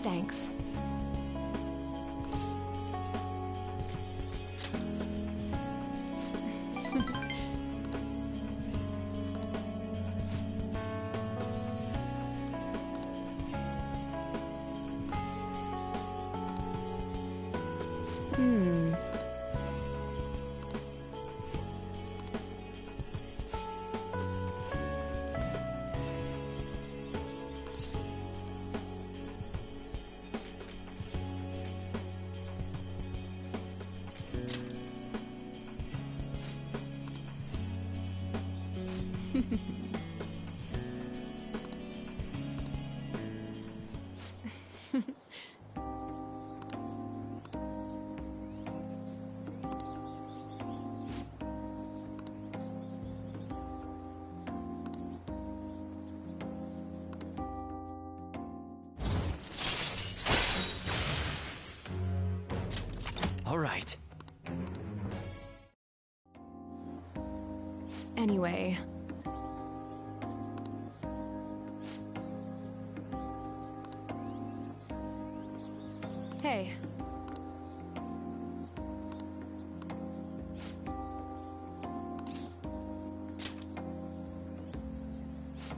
Thanks. All right. Anyway. Hey.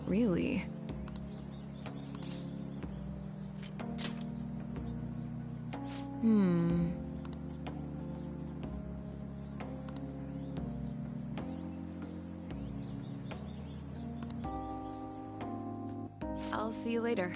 Really? I'll see you later.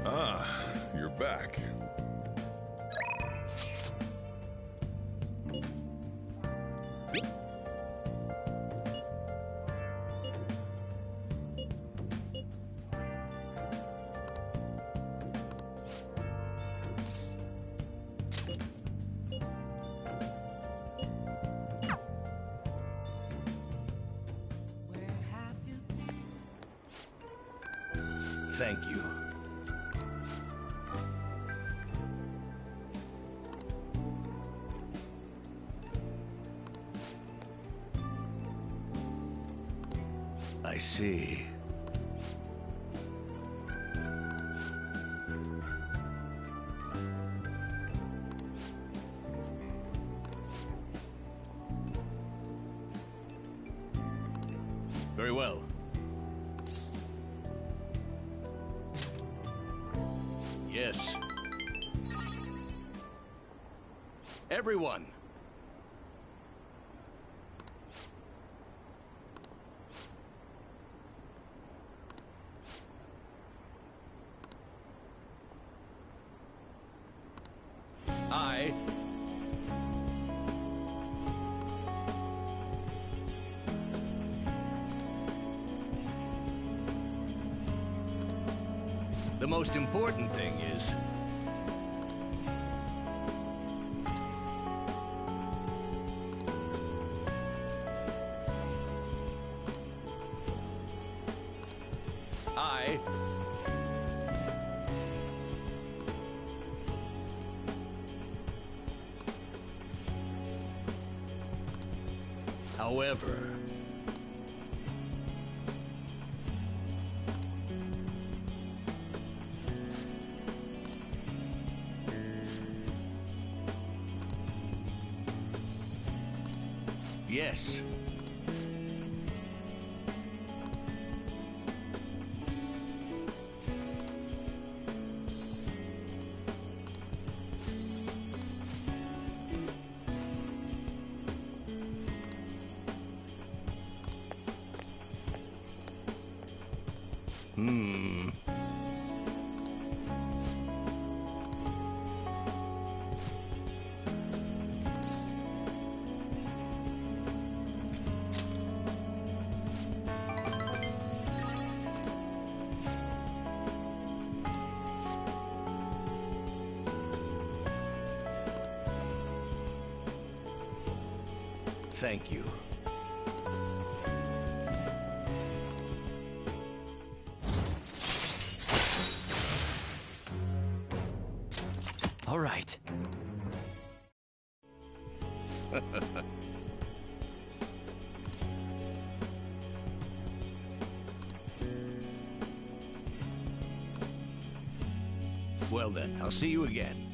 Ah, you're back. Thank you. I see. Very well. Yes. Everyone. I... The most important thing is... I... However... Yes. Hmm. Thank you. All right. Well then, I'll see you again.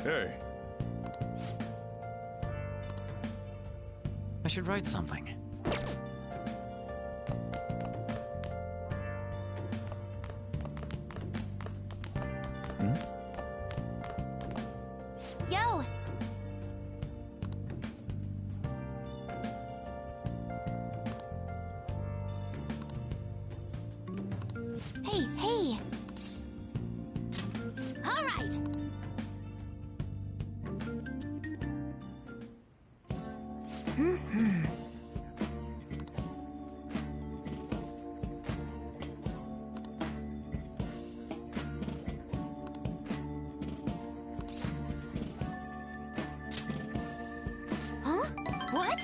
Hey, I should write something. Yo! Hey, hey! All right! Huh? What?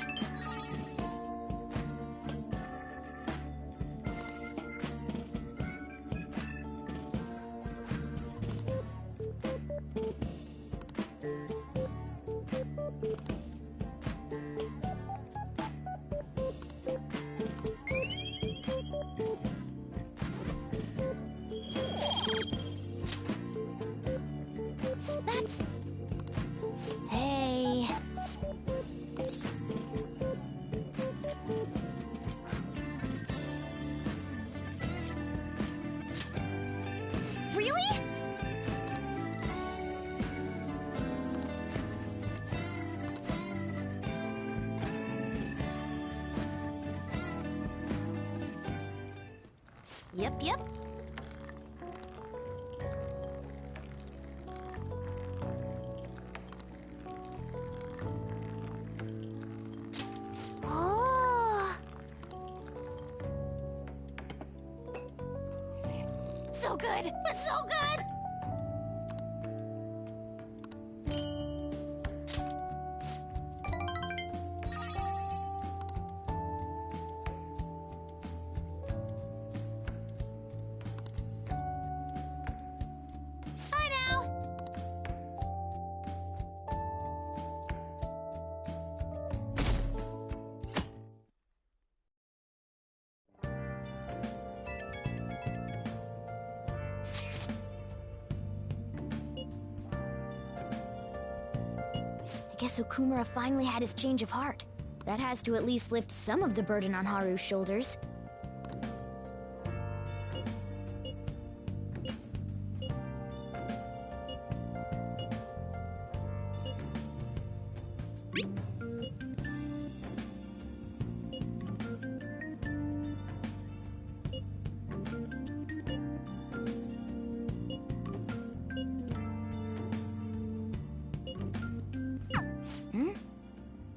That's... Hey... Really? Yep. Oh. So good, but so good! Bye now! I guess Okumura finally had his change of heart. That has to at least lift some of the burden on Haru's shoulders.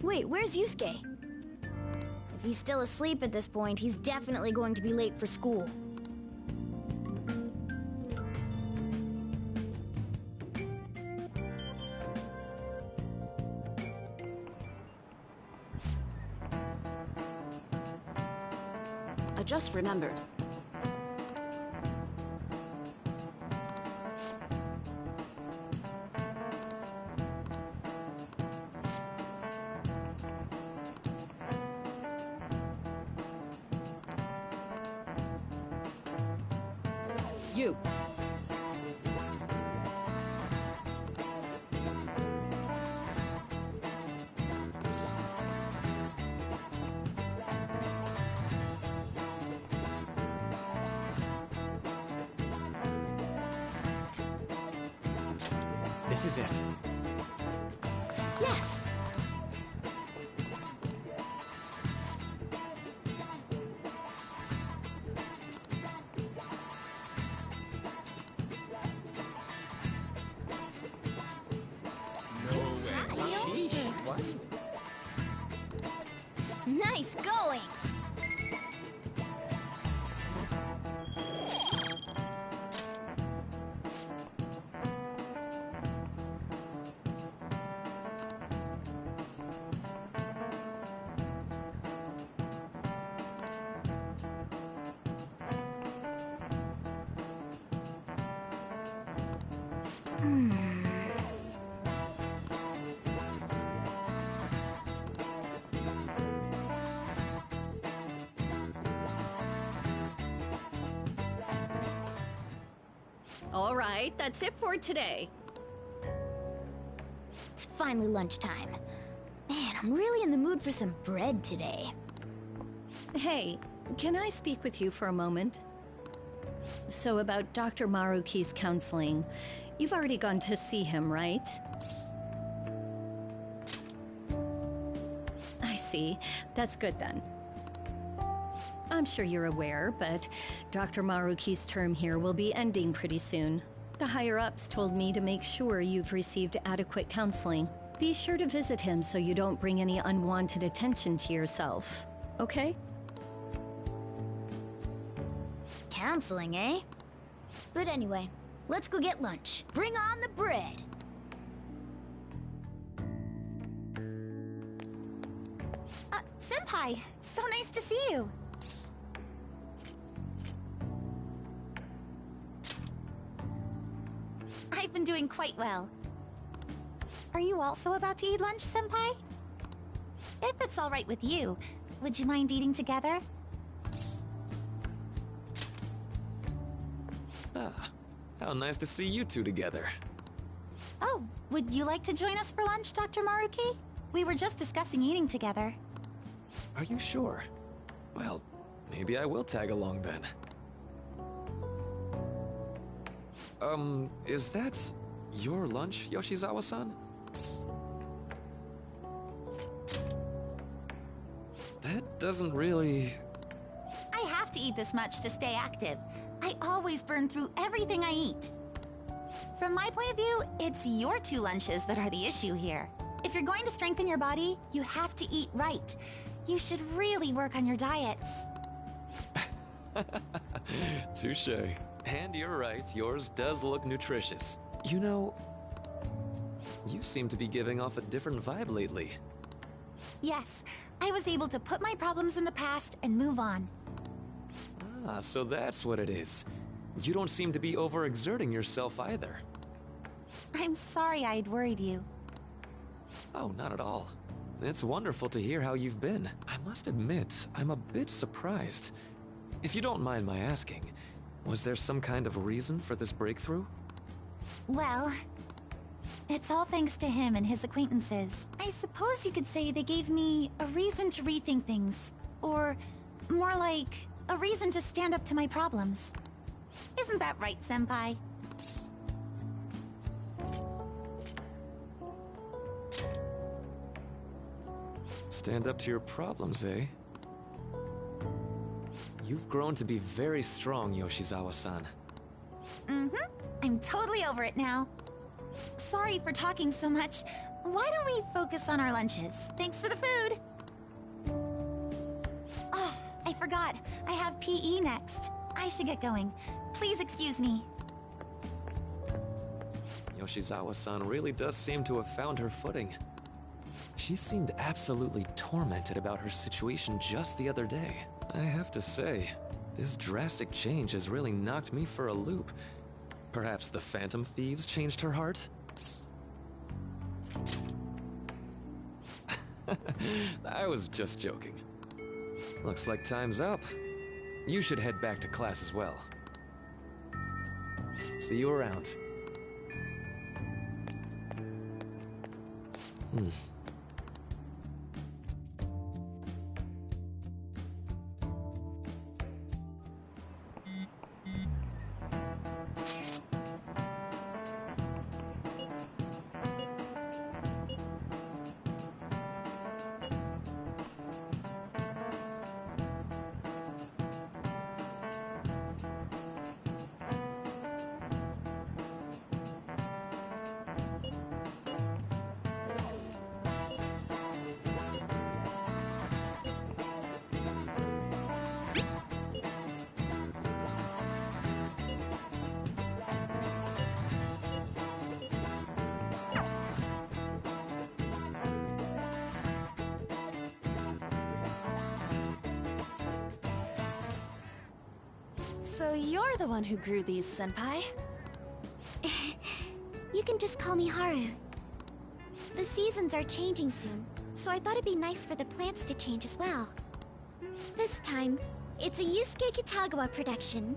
Wait, where's Yusuke? If he's still asleep at this point, he's definitely going to be late for school. I just remembered. You. This is it. Yes! Nice going! All right, that's it for today. It's finally lunchtime. Man, I'm really in the mood for some bread today. Hey, can I speak with you for a moment? So about Dr. Maruki's counseling, you've already gone to see him, right? I see. That's good then. I'm sure you're aware, but Dr. Maruki's term here will be ending pretty soon. The higher-ups told me to make sure you've received adequate counseling. Be sure to visit him so you don't bring any unwanted attention to yourself, okay? Counseling, eh? But anyway, let's go get lunch. Bring on the bread! Senpai, so nice to see you. I've been doing quite well. Are you also about to eat lunch, Senpai? If it's all right with you, would you mind eating together? Ah, how nice to see you two together. Oh, would you like to join us for lunch, Dr. Maruki? We were just discussing eating together. Are you sure? Well, maybe I will tag along then. Is that your lunch, Yoshizawa-san? That doesn't really... I have to eat this much to stay active. I always burn through everything I eat. From my point of view, it's your two lunches that are the issue here. If you're going to strengthen your body, you have to eat right. You should really work on your diets. Touché. And you're right, yours does look nutritious. You know, you seem to be giving off a different vibe lately. Yes, I was able to put my problems in the past and move on. Ah, so that's what it is. You don't seem to be overexerting yourself either. I'm sorry I'd worried you. Oh, not at all. It's wonderful to hear how you've been. I must admit, I'm a bit surprised. If you don't mind my asking, was there some kind of reason for this breakthrough? Well, it's all thanks to him and his acquaintances. I suppose you could say they gave me a reason to rethink things. Or, more like, a reason to stand up to my problems. Isn't that right, Senpai? Stand up to your problems, eh? You've grown to be very strong, Yoshizawa-san. Mm-hmm. I'm totally over it now. Sorry for talking so much. Why don't we focus on our lunches? Thanks for the food! Oh, I forgot. I have PE next. I should get going. Please excuse me. Yoshizawa-san really does seem to have found her footing. She seemed absolutely tormented about her situation just the other day. I have to say, this drastic change has really knocked me for a loop. Perhaps the Phantom Thieves changed her heart? I was just joking. Looks like time's up. You should head back to class as well. See you around. So you're the one who grew these, Senpai? You can just call me Haru. The seasons are changing soon, so I thought it'd be nice for the plants to change as well. This time, it's a Yusuke Kitagawa production.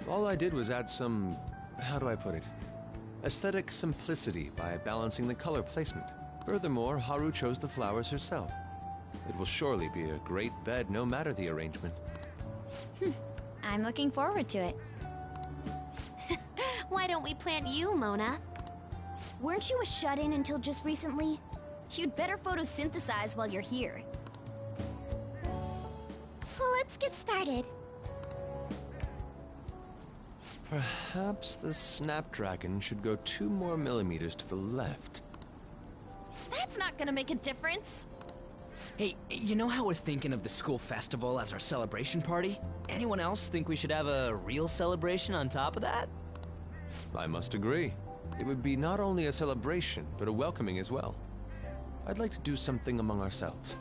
All I did was add some, how do I put it, aesthetic simplicity by balancing the color placement. Furthermore, Haru chose the flowers herself. It will surely be a great bed no matter the arrangement. I'm looking forward to it. Why don't we plant you, Mona? Weren't you a shut-in until just recently? You'd better photosynthesize while you're here. Well, let's get started. Perhaps the Snapdragon should go 2 more millimeters to the left. That's not gonna make a difference. Hey, you know how we're thinking of the school festival as our celebration party? Anyone else think we should have a real celebration on top of that? I must agree. It would be not only a celebration, but a welcoming as well. I'd like to do something among ourselves.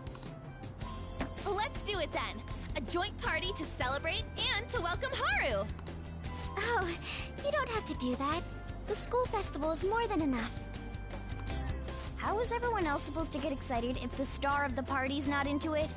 Let's do it then. A joint party to celebrate and to welcome Haru. Oh, you don't have to do that. The school festival is more than enough. How is everyone else supposed to get excited if the star of the party's not into it?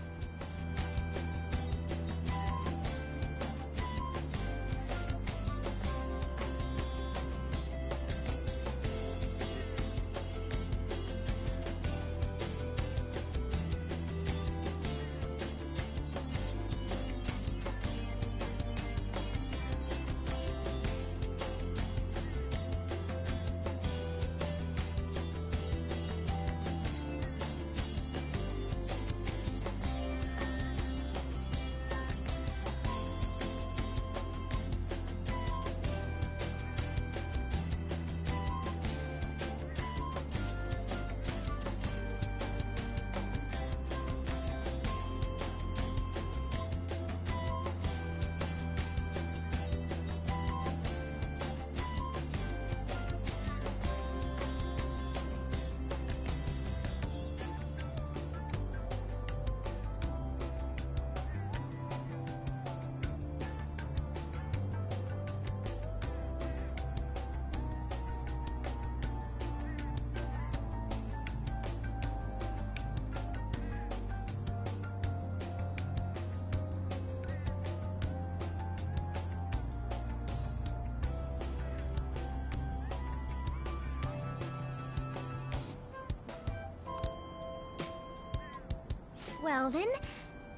Well then,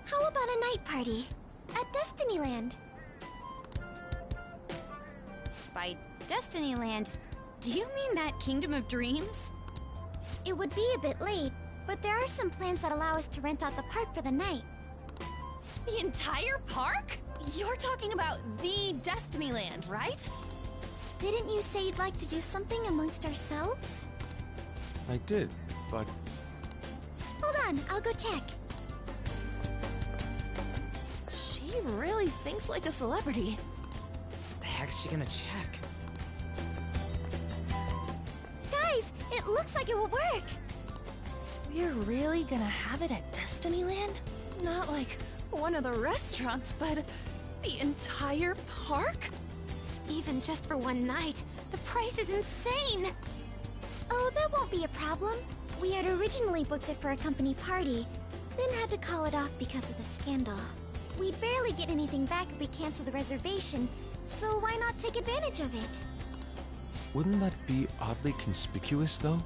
how about a night party? At Destinyland? By Destinyland, do you mean that Kingdom of Dreams? It would be a bit late, but there are some plans that allow us to rent out the park for the night. The entire park? You're talking about the Destinyland, right? Didn't you say you'd like to do something amongst ourselves? I did, but Hold on, I'll go check. She really thinks like a celebrity. What the heck's she gonna check? Guys, it looks like it will work. We're really gonna have it at Destinyland? Not like one of the restaurants, but the entire park? Even just for one night, the price is insane! Oh, that won't be a problem. We had originally booked it for a company party, then had to call it off because of the scandal. We'd barely get anything back if we cancel the reservation, So why not take advantage of it? Wouldn't that be oddly conspicuous, though?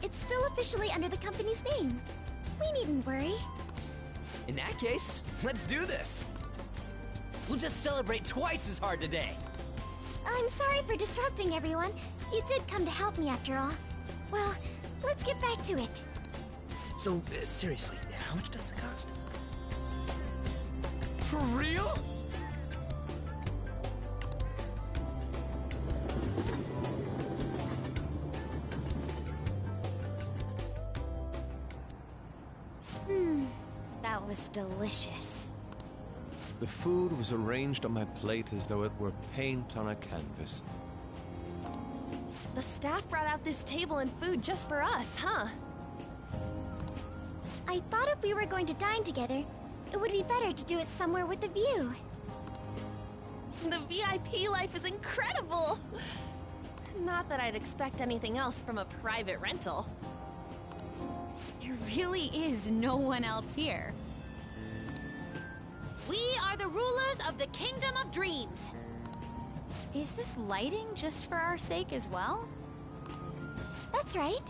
It's still officially under the company's name. We needn't worry. In that case, let's do this. We'll just celebrate twice as hard today. I'm sorry for disrupting everyone. You did come to help me after all. Well, let's get back to it. So, seriously, how much does it cost? For real? That was delicious. The food was arranged on my plate as though it were paint on a canvas. The staff brought out this table and food just for us, huh? I thought if we were going to dine together, it would be better to do it somewhere with a view. The VIP life is incredible! Not that I'd expect anything else from a private rental. There really is no one else here. We are the rulers of the Kingdom of Dreams. Is this lighting just for our sake as well? That's right.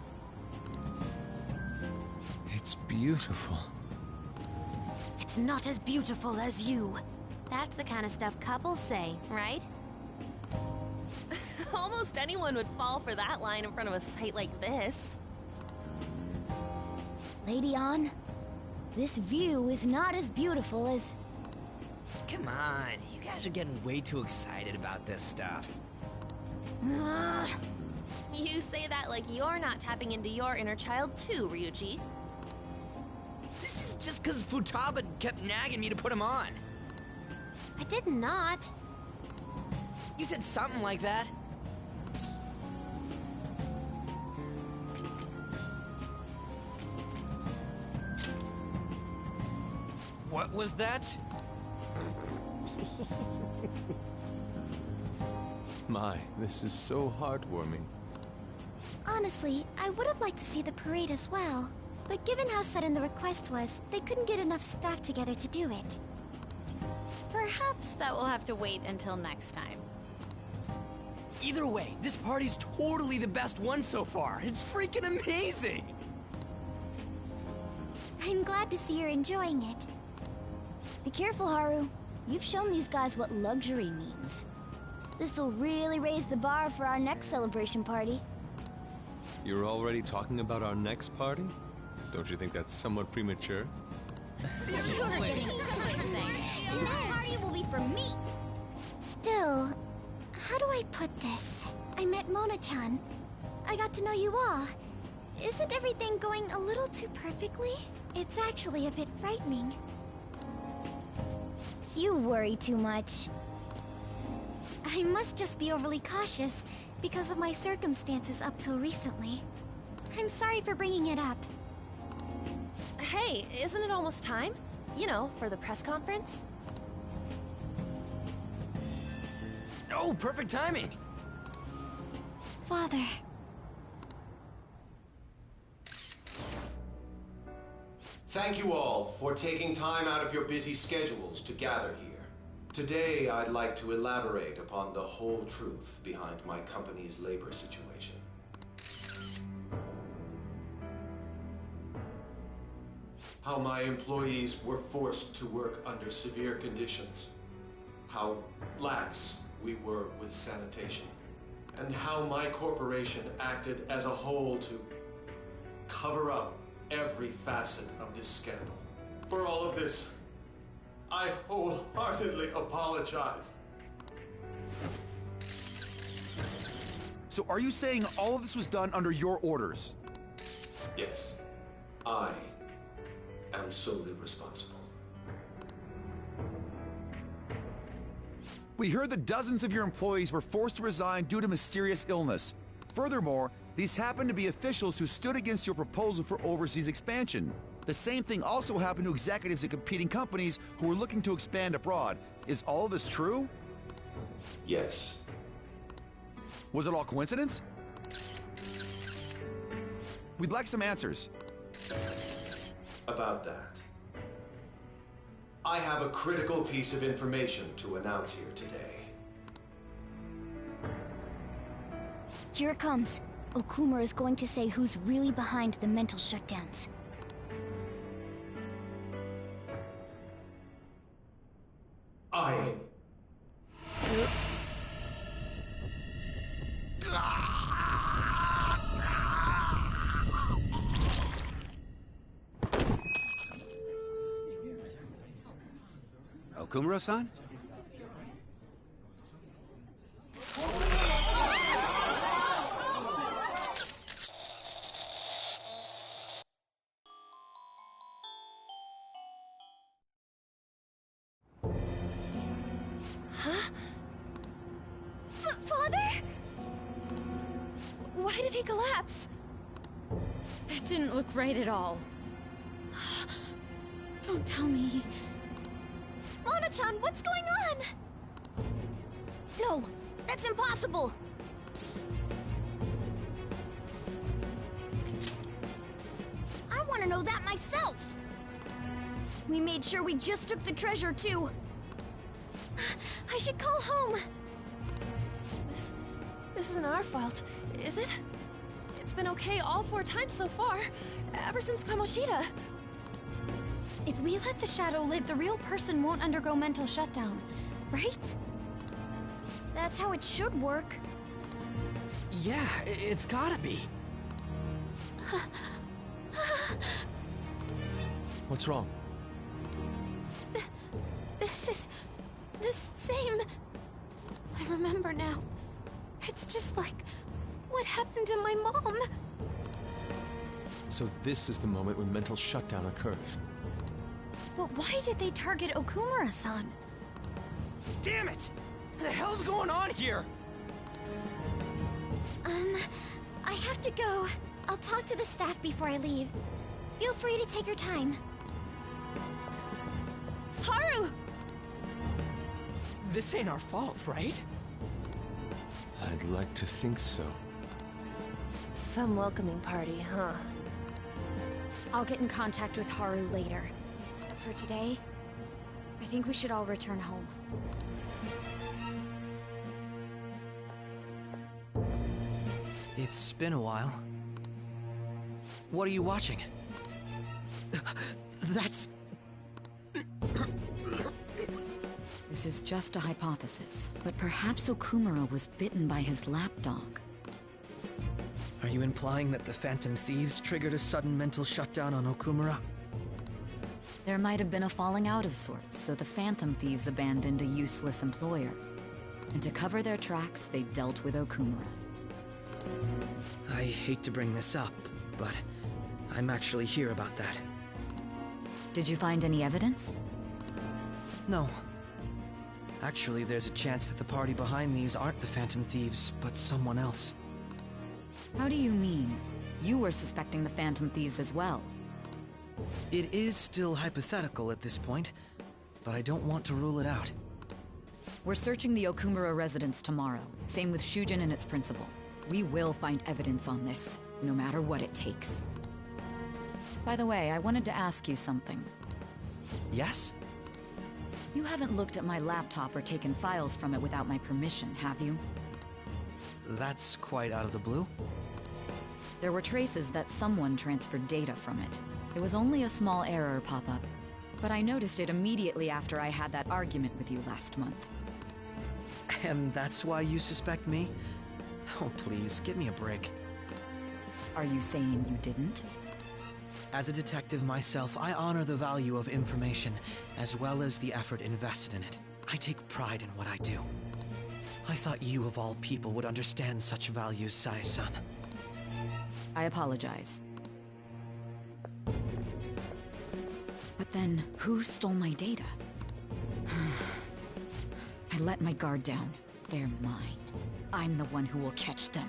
It's beautiful. It's not as beautiful as you. That's the kind of stuff couples say, right? Almost anyone would fall for that line in front of a site like this. Lady An, this view is not as beautiful as... Come on, you guys are getting way too excited about this stuff. You say that like you're not tapping into your inner child too, Ryuji. This is just because Futaba kept nagging me to put him on. I did not. You said something like that. What was that? My, this is so heartwarming. Honestly, I would have liked to see the parade as well. But given how sudden the request was, they couldn't get enough staff together to do it. Perhaps that will have to wait until next time. Either way, this party's totally the best one so far. It's freaking amazing! I'm glad to see you're enjoying it. Be careful, Haru. You've shown these guys what luxury means. This'll really raise the bar for our next celebration party. You're already talking about our next party? Don't you think that's somewhat premature? That party will be for me! Still, how do I put this? I met Mona-chan. I got to know you all. Isn't everything going a little too perfectly? It's actually a bit frightening. You worry too much. I must just be overly cautious because of my circumstances up till recently. I'm sorry for bringing it up. Hey, isn't it almost time? You know, for the press conference? Oh, perfect timing! Father. Thank you all for taking time out of your busy schedules to gather here. Today, I'd like to elaborate upon the whole truth behind my company's labor situation. How my employees were forced to work under severe conditions. How lax we were with sanitation. And how my corporation acted as a whole to cover up every facet of this scandal. For all of this, I wholeheartedly apologize. So are you saying all of this was done under your orders? Yes, I am solely responsible. We heard that dozens of your employees were forced to resign due to mysterious illness. Furthermore, these happened to be officials who stood against your proposal for overseas expansion. The same thing also happened to executives at competing companies who were looking to expand abroad. Is all of this true? Yes. Was it all coincidence? We'd like some answers. About that, I have a critical piece of information to announce here today. Here it comes. Okumura is going to say who's really behind the mental shutdowns. I... Okumura-san? Father? Why did he collapse? That didn't look right at all. Don't tell me. Mona-chan, what's going on? No, that's impossible. I want to know that myself. We made sure we just took the treasure, too. I should call home. This isn't our fault, is it? It's been okay all 4 times so far, ever since Kamoshida. If we let the shadow live, the real person won't undergo mental shutdown, right? That's how it should work. Yeah, it's gotta be. What's wrong? This is the same. I remember now. It's just like what happened to my mom. So this is the moment when mental shutdown occurs. But why did they target Okumura-san? Damn it! What the hell's going on here? I have to go. I'll talk to the staff before I leave. Feel free to take your time. Haru! This ain't our fault, right? I'd like to think so. Some welcoming party, huh? I'll get in contact with Haru later. For today, I think we should all return home. It's been a while. What are you watching? That's... This is just a hypothesis, but perhaps Okumura was bitten by his lapdog. Are you implying that the Phantom Thieves triggered a sudden mental shutdown on Okumura? There might have been a falling out of sorts, so the Phantom Thieves abandoned a useless employer. And to cover their tracks, they dealt with Okumura. I hate to bring this up, but I'm actually here about that. Did you find any evidence? No. Actually, there's a chance that the party behind these aren't the Phantom Thieves, but someone else. How do you mean? You were suspecting the Phantom Thieves as well. It is still hypothetical at this point, but I don't want to rule it out. We're searching the Okumura residence tomorrow. Same with Shujin and its principal. We will find evidence on this, no matter what it takes. By the way, I wanted to ask you something. Yes? You haven't looked at my laptop or taken files from it without my permission, have you? That's quite out of the blue. There were traces that someone transferred data from it. It was only a small error pop-up, but I noticed it immediately after I had that argument with you last month. And that's why you suspect me? Oh, please, give me a break. Are you saying you didn't? As a detective myself, I honor the value of information, as well as the effort invested in it. I take pride in what I do. I thought you, of all people, would understand such values, Sae-san. I apologize. But then, who stole my data? I let my guard down. They're mine. I'm the one who will catch them.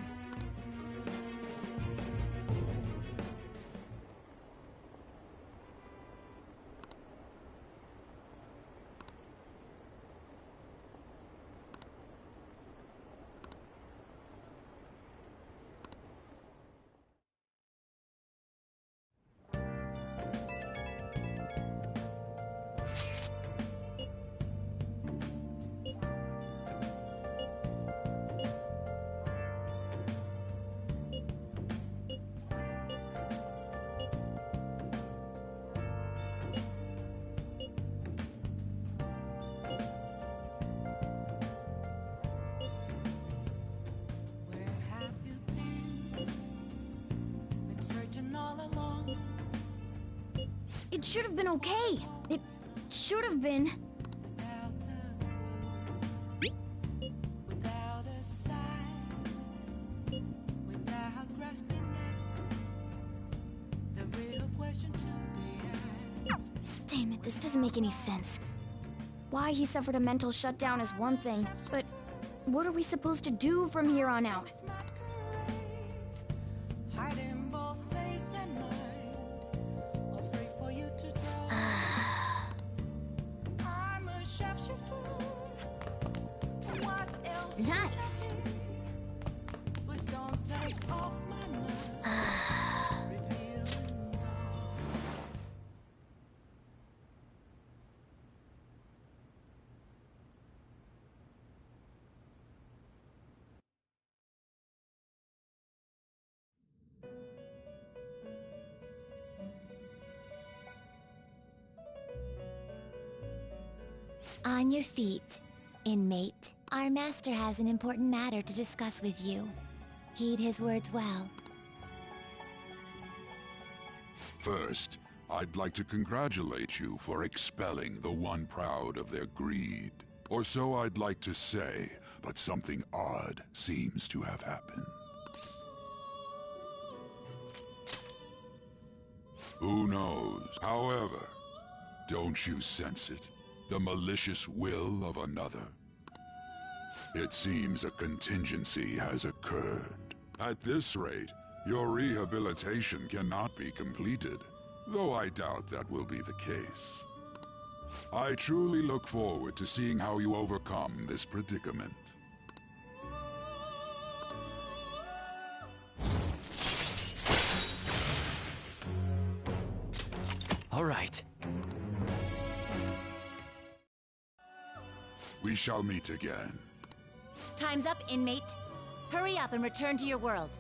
It should have been okay. It should have been. Damn it, this doesn't make any sense. Why he suffered a mental shutdown is one thing, but what are we supposed to do from here on out? Nice. On your feet, inmate. Our master has an important matter to discuss with you. Heed his words well. First, I'd like to congratulate you for expelling the one proud of their greed. Or so I'd like to say, but something odd seems to have happened. Who knows? However, don't you sense it? The malicious will of another? It seems a contingency has occurred. At this rate, your rehabilitation cannot be completed, though I doubt that will be the case. I truly look forward to seeing how you overcome this predicament. All right. We shall meet again. Time's up, inmate. Hurry up and return to your world.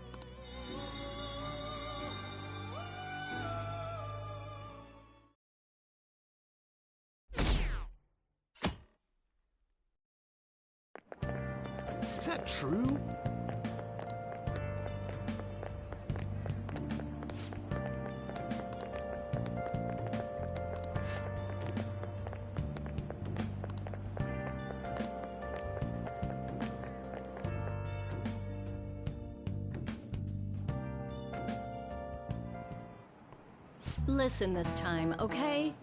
Is that true? Listen this time, okay?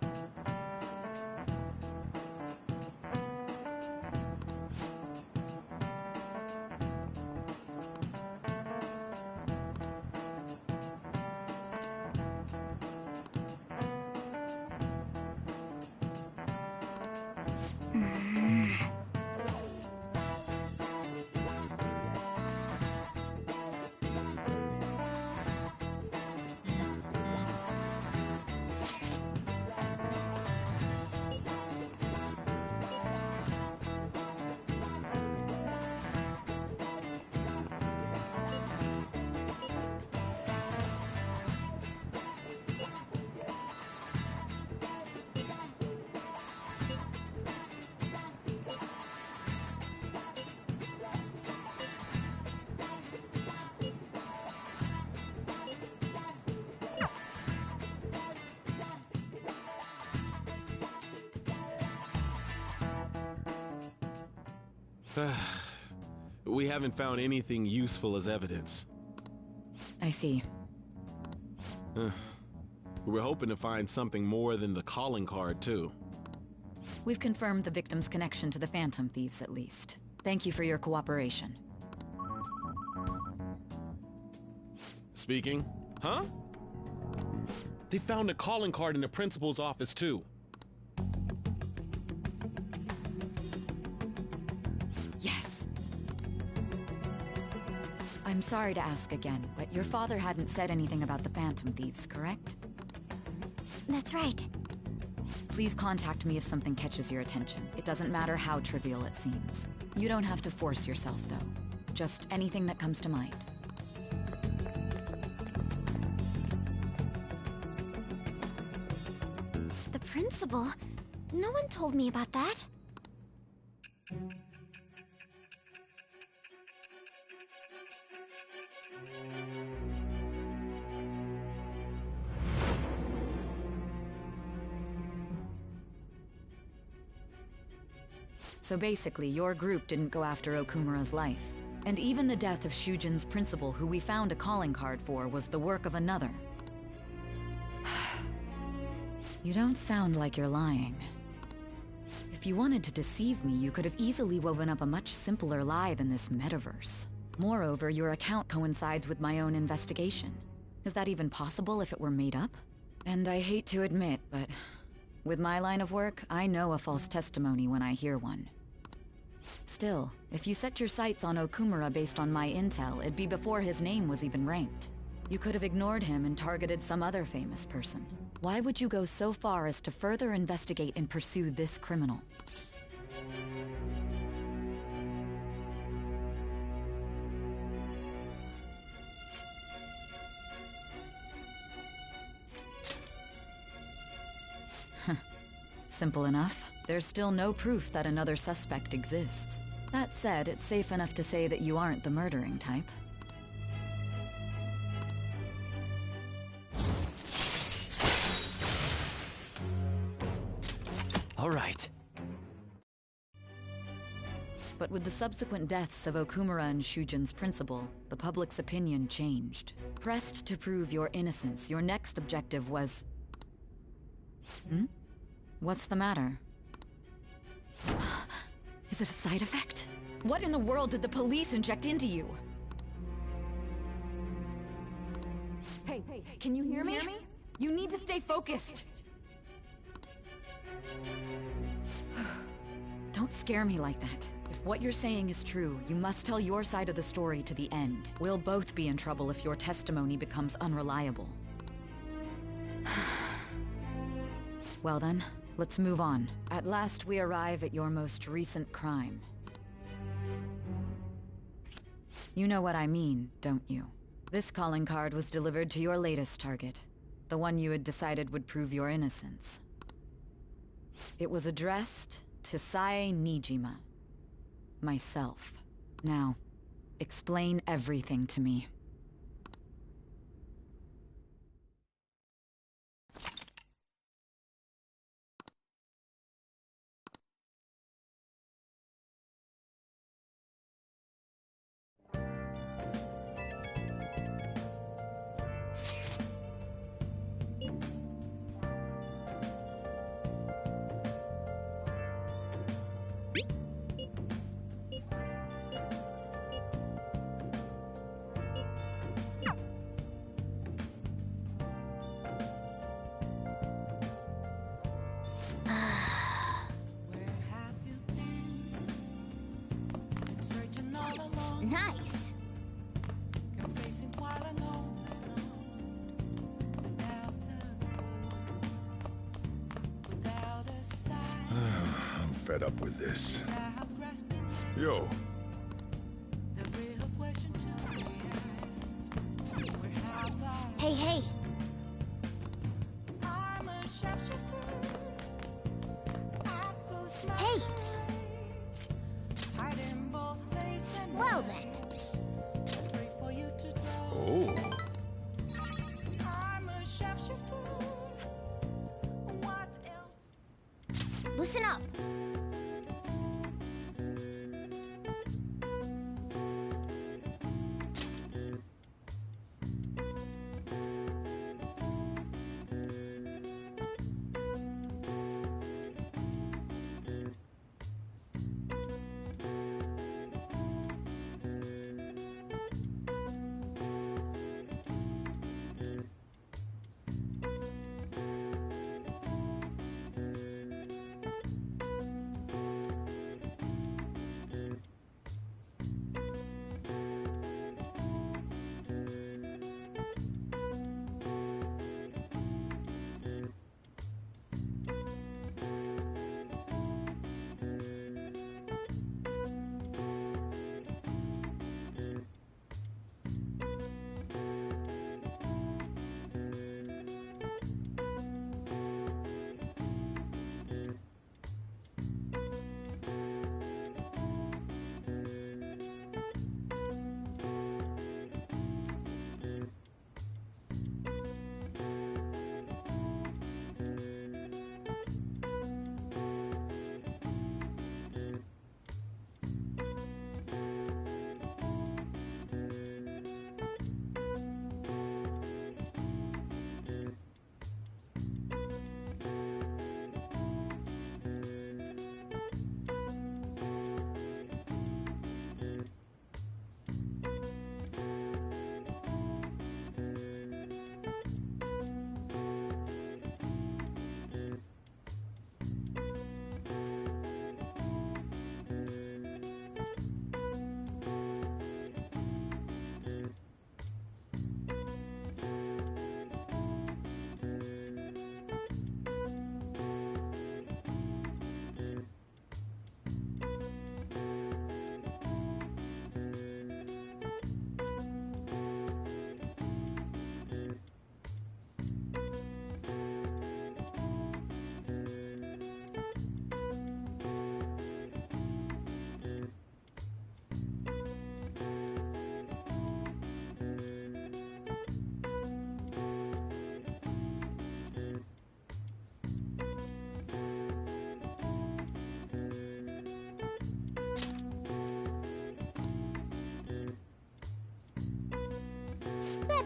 We haven't found anything useful as evidence. I see. We're hoping to find something more than the calling card, too. We've confirmed the victim's connection to the Phantom Thieves, at least. Thank you for your cooperation. Speaking? Huh? They found a calling card in the principal's office, too. Yes. I'm sorry to ask again, but your father hadn't said anything about the Phantom Thieves, correct? That's right. Please contact me if something catches your attention. It doesn't matter how trivial it seems. You don't have to force yourself, though. Just anything that comes to mind. The principal? No one told me about that. So basically, your group didn't go after Okumura's life. And even the death of Shujin's principal, who we found a calling card for, was the work of another. You don't sound like you're lying. If you wanted to deceive me, you could have easily woven up a much simpler lie than this metaverse. Moreover, your account coincides with my own investigation. Is that even possible if it were made up? And I hate to admit, but with my line of work, I know a false testimony when I hear one. Still, if you set your sights on Okumura based on my intel, it'd be before his name was even ranked. You could have ignored him and targeted some other famous person. Why would you go so far as to further investigate and pursue this criminal? Simple enough. There's still no proof that another suspect exists. That said, it's safe enough to say that you aren't the murdering type. All right. But with the subsequent deaths of Okumura and Shujin's principal, the public's opinion changed. Pressed to prove your innocence, your next objective was... What's the matter? Is it a side effect? What in the world did the police inject into you? Hey, can you hear me? You need to stay focused. Don't scare me like that. If what you're saying is true, you must tell your side of the story to the end. We'll both be in trouble if your testimony becomes unreliable. Well then, let's move on. At last we arrive at your most recent crime. You know what I mean, don't you? This calling card was delivered to your latest target. The one you had decided would prove your innocence. It was addressed to Sae Nijima. Myself. Now, explain everything to me. Nice. I'm fed up with this. Yo. Hey. Hey! Well then. Oh. Listen up.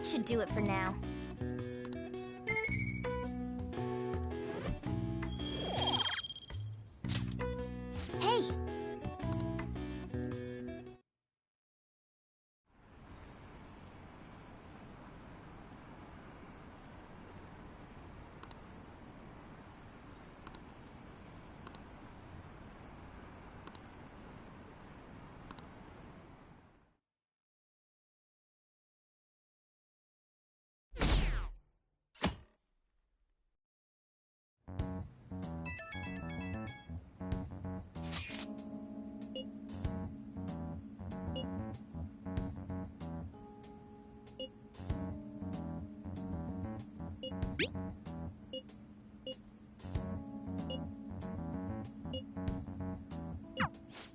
should do it for now. Hey!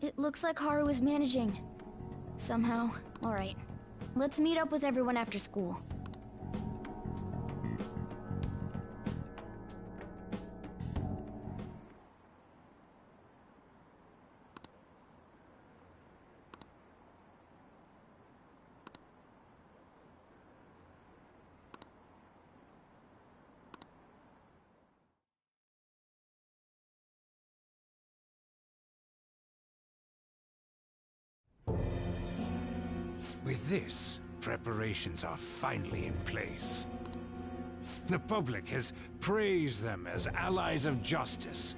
It looks like Haru is managing. Somehow. Alright. Let's meet up with everyone after school. With this, preparations are finally in place. The public has praised them as allies of justice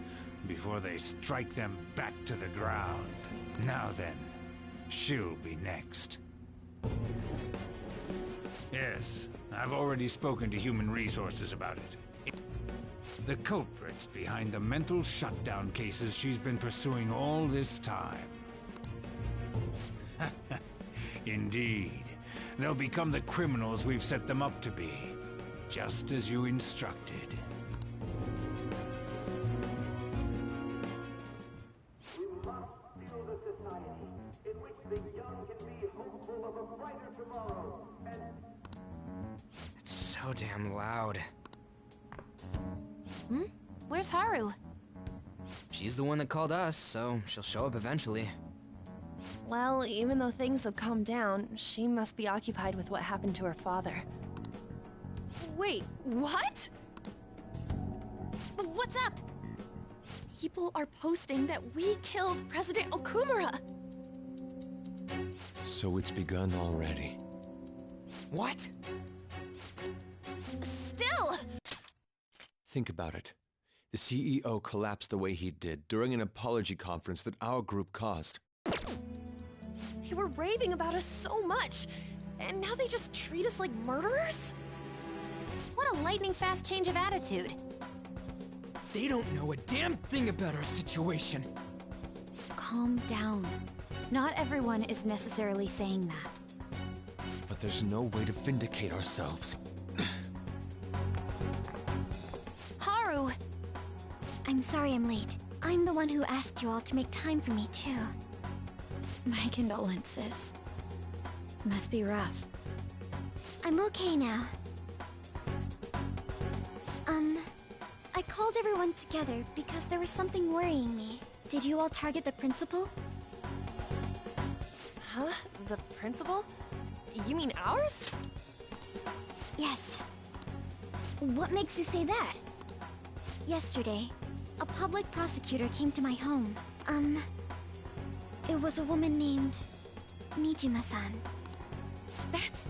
before they strike them back to the ground. Now then, she'll be next. Yes, I've already spoken to Human Resources about it. The culprits behind the mental shutdown cases she's been pursuing all this time. Indeed. They'll become the criminals we've set them up to be, just as you instructed. We must build a society in which the young can be hopeful of a brighter tomorrow, and... It's so damn loud. Hmm? Where's Haru? She's the one that called us, so she'll show up eventually. Well, even though things have calmed down, she must be occupied with what happened to her father. Wait, what? What's up? People are posting that we killed President Okumura! So it's begun already. What? Still! Think about it. The CEO collapsed the way he did during an apology conference that our group caused. They were raving about us so much, and now they just treat us like murderers? What a lightning-fast change of attitude. They don't know a damn thing about our situation. Calm down. Not everyone is necessarily saying that. But there's no way to vindicate ourselves. Haru! I'm sorry I'm late. I'm the one who asked you all to make time for me, too. My condolences. Must be rough. I'm okay now. I called everyone together because there was something worrying me. Did you all target the principal? Huh? The principal? You mean ours? Yes. What makes you say that? Yesterday, a public prosecutor came to my home. It was a woman named Mijima-san. That's...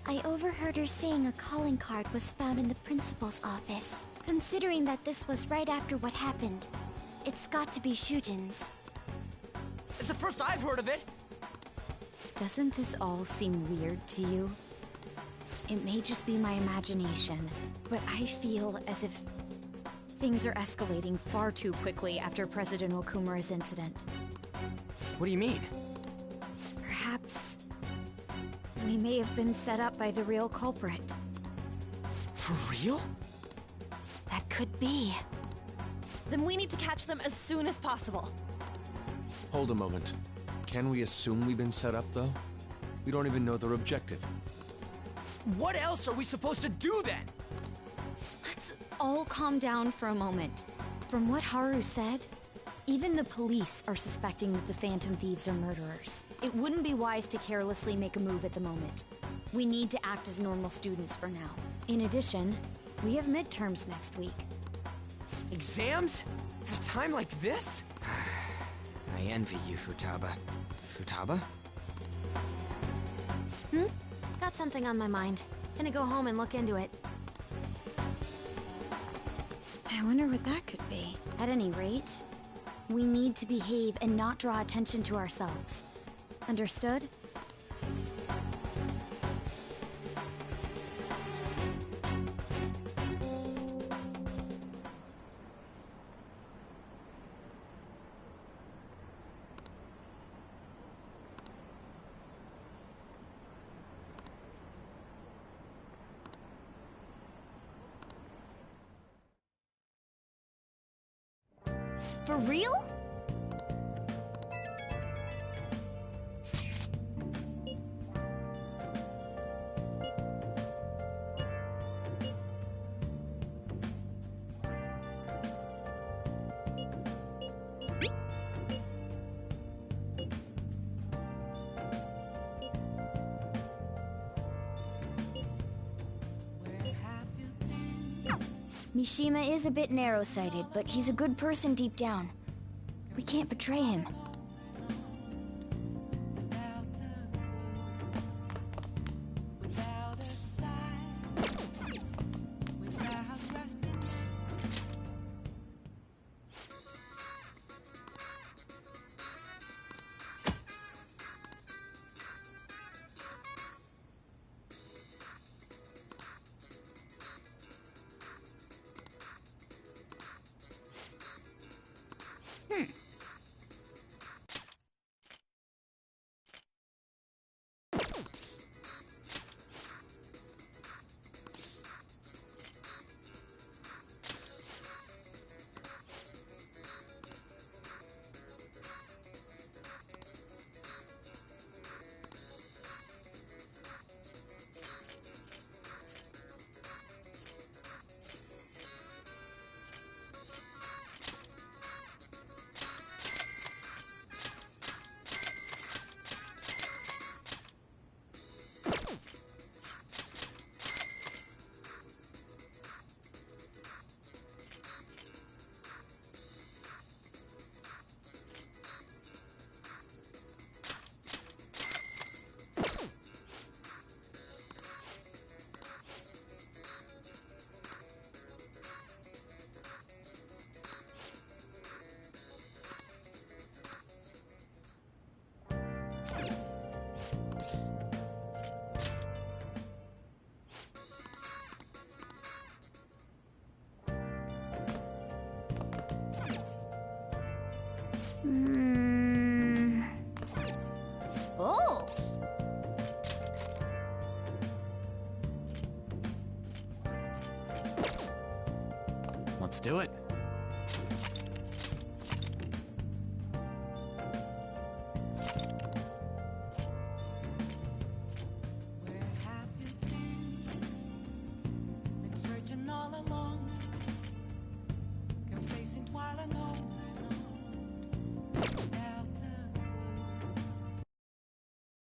I overheard her saying a calling card was found in the principal's office. Considering that this was right after what happened, it's got to be Shujin's. It's the first I've heard of it! Doesn't this all seem weird to you? It may just be my imagination, but I feel as if things are escalating far too quickly after President Okumura's incident. What do you mean? Perhaps we may have been set up by the real culprit. For real? That could be. Then we need to catch them as soon as possible. Hold a moment. Can we assume we've been set up, though? We don't even know their objective. What else are we supposed to do then? Let's all calm down for a moment. From what Haru said, even the police are suspecting that the Phantom Thieves are murderers. It wouldn't be wise to carelessly make a move at the moment. We need to act as normal students for now. In addition, we have midterms next week. Exams? At a time like this? I envy you, Futaba. Futaba? Got something on my mind. Gonna go home and look into it. I wonder what that could be. At any rate, we need to behave and not draw attention to ourselves. Understood? For real? Mishima is a bit narrow-sighted, but he's a good person deep down. We can't betray him. Oh! Let's do it.